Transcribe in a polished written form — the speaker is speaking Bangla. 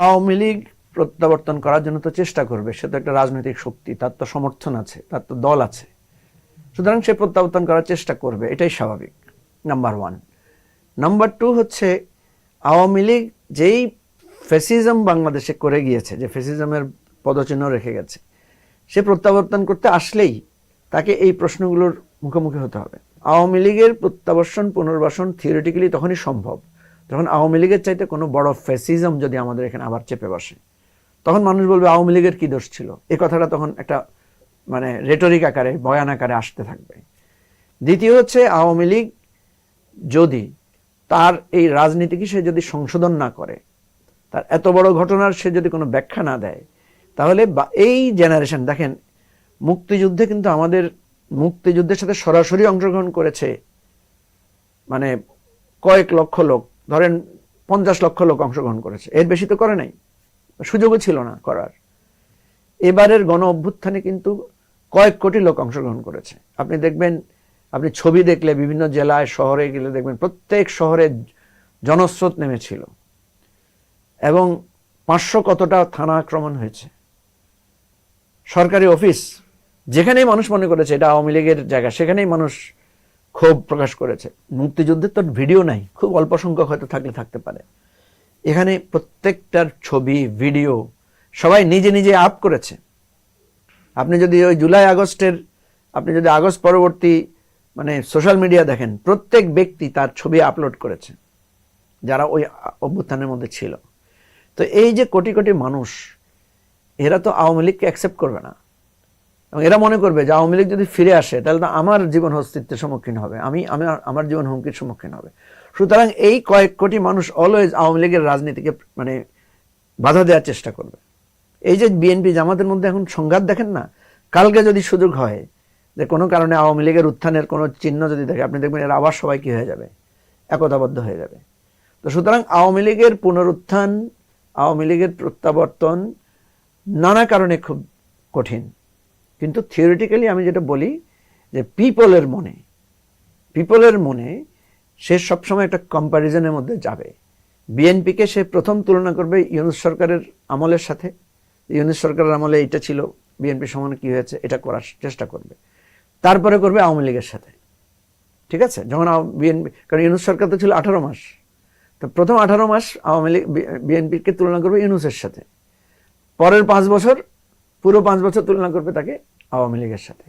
আওয়ামী লীগ প্রত্যাবর্তন করার জন্য তো চেষ্টা করবে, সে তো একটা রাজনৈতিক শক্তি, তার তো সমর্থন আছে, তার তো দল আছে, সুতরাং সে প্রত্যাবর্তন করার চেষ্টা করবে, এটাই স্বাভাবিক। Number one. নাম্বার টু হচ্ছে, আওয়ামী লীগ যেই ফ্যাসিজম বাংলাদেশে করে গিয়েছে, যে ফ্যাসিজমের পদচিহ্ন রেখে গেছে, সে প্রত্যাবর্তন করতে আসলেই তাকে এই প্রশ্নগুলোর মুখোমুখি হতে হবে। আওয়ামী লীগের প্রত্যাবর্তন পুনর্বাসন থিওরিটিক্যালি তখনই সম্ভব যখন আওয়ামী লীগের চাইতে কোনো বড় ফ্যাসিজম যদি আমাদের এখানে আবার চেপে বসে। তখন মানুষ বলবে আওয়ামী লীগের কি দোষ ছিল, এ কথাটা তখন একটা মানে রেটরিক আকারে, বয়ান আকারে আসতে থাকবে। দ্বিতীয় হচ্ছে, আওয়ামী লীগ যদি তার এই রাজনীতিকে সে যদি সংশোধন না করে, তার এত বড় ঘটনার সে যদি কোনো ব্যাখ্যা না দেয়, তাহলে এই জেনারেশন, দেখেন মুক্তিযুদ্ধে কিন্তু আমাদের মুক্তিযুদ্ধের সাথে সরাসরি অংশগ্রহণ করেছে মানে কয়েক লক্ষ লোক, ধরেন 50 লক্ষ লোক অংশগ্রহণ করেছে, এর বেশি তো করে নাই, সুযোগও ছিল না করার। এবারের গণ অভ্যুত্থানে কিন্তু কয়েক কোটি লোক অংশগ্রহণ করেছে। আপনি দেখবেন, আপনি ছবি দেখলে বিভিন্ন জেলায় শহরে গেলে দেখবেন প্রত্যেক শহরে জনস্রোত নেমেছিল, এবং 500 কতটা থানা আক্রমণ হয়েছে। সরকারি অফিস যেখানেই মানুষ মনে করেছে এটা আওয়ামী লীগের জায়গা, সেখানেই মানুষ ক্ষোভ প্রকাশ করেছে। মুক্তিযুদ্ধের তো ভিডিও নাই, খুব অল্প সংখ্যক হয়তো থাকলে থাকতে পারে। এখানে প্রত্যেকটার ছবি ভিডিও সবাই নিজে নিজে আপ করেছে। আপনি যদি ওই জুলাই আগস্টের, আপনি যদি আগস্ট পরবর্তী মানে সোশ্যাল মিডিয়া দেখেন, প্রত্যেক ব্যক্তি তার ছবি আপলোড করেছে যারা ওই অভ্যুত্থানের মধ্যে ছিল। তো এই যে কোটি কোটি মানুষ, এরা তো আওয়ামী লীগকে অ্যাকসেপ্ট করবে না, এবং এরা মনে করবে যে আওয়ামী লীগ যদি ফিরে আসে তাহলে তো আমার জীবন অস্তিত্বের সম্মুখীন হবে, আমার জীবন হুমকির সম্মুখীন হবে। সুতরাং এই কয়েক কোটি মানুষ অলওয়েজ আওয়ামী লীগের রাজনীতিকে মানে বাধা দেওয়ার চেষ্টা করবে। এই যে বিএনপি জামাতের মধ্যে এখন সংঘাত দেখেন না, কালকে যদি সুযোগ হয় যে কোনো কারণে আওয়ামী লীগের উত্থানের কোনো চিহ্ন যদি দেখে, আপনি দেখবেন এরা আবার সবাই কি হয়ে যাবে, একতাবদ্ধ হয়ে যাবে। তো সুতরাং আওয়ামী লীগের পুনরুত্থান, আওয়ামী লীগের প্রত্যাবর্তন নানা কারণে খুব কঠিন, কিন্তু থিওরিটিক্যালি আমি যেটা বলি যে পিপলের মনে সে সবসময় একটা কম্প্যারিজনের মধ্যে যাবে। বিএনপিকে সে প্রথম তুলনা করবে ইউনূস সরকারের আমলের সাথে, ইউনূস সরকারের আমলে এটা ছিল, বিএনপি সমানে কি হয়েছে এটা করার চেষ্টা করবে। তারপরে করবে আওয়ামী লীগের সাথে, ঠিক আছে? যখন বিএনপি, কারণ ইউনূস সরকার তো ছিল 18 মাস, তো প্রথম 18 মাস আওয়ামী লীগ বিএনপিকে তুলনা করবে ইউনূসের সাথে, পরের 5 বছর, পুরো 5 বছর তুলনা করবে তাকে আওয়ামী লীগের সাথে।